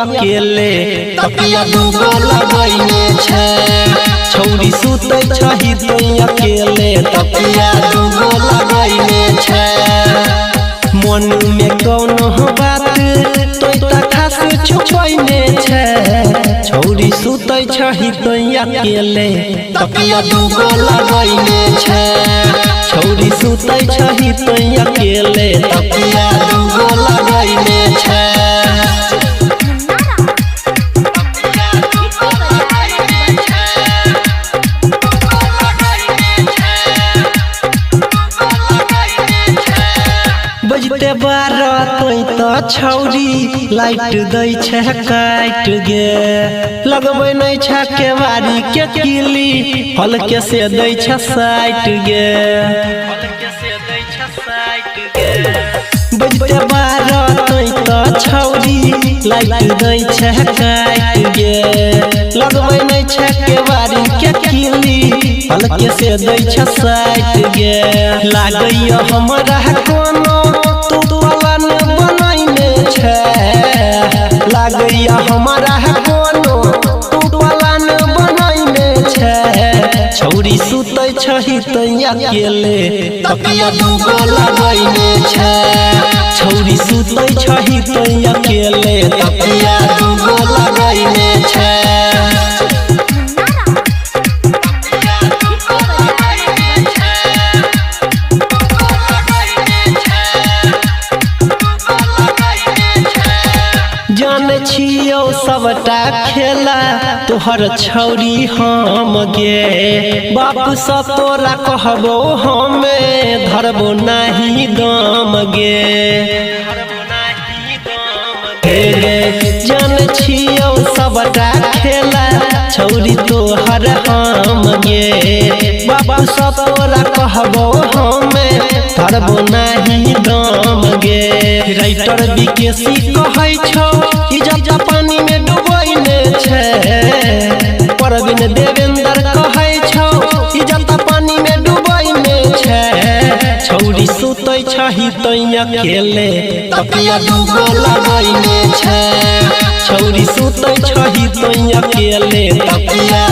अकेले तकिया दूगो लगैले छे छौरी सुतै छही तोई अकेले तकिया दूगो लगैले छे मन में कोनो बात तोई त खास छुपैने छे छौरी सुतै छही तोई अकेले तकिया दूगो लगैले छे छौरी सुतै छही तोई अकेले तकिया दूगो लगैले छे बजते 12 तोई तो छौरी लाइट दै छे काट गे लगबै नै छे केवारी के किली हल्के से दै छे साइट गे बजते 12 तोई तो छौरी लाइट दै छे काट गे लगबै नै छे केवारी के किली हल्के से दै छे साइट गे लागैया हमरा कोनो तू पलन बनैले छे लागैया हमरा कोनो तू पलन बनैले छे छौरी सुतै छही तोई अकेले तकिया दूगो लगैले छे छौरी सुतै छही तोई अकेले तकिया दूगो लगैले छे जाने छियो सबटा खेला तोहर छौरी हम गे बाप से तोरा कहबो हमे धरबो नाही दाम गे जाने छियो सबटा खेला छौरी तोहर हम गे बाप से तोरा कहबो हमे धरबो नाही दाम गे राइटर विकेसी कहै छौ इज्जत पानी में डुबैले छे परवीन देवेंद्र कहै छौ इज्जत पानी में डुबैले छे छौरी सुतै छही तोई अकेले तकिया दूगो लगैले छे छौरी सुतै छही तोई अकेले तकिया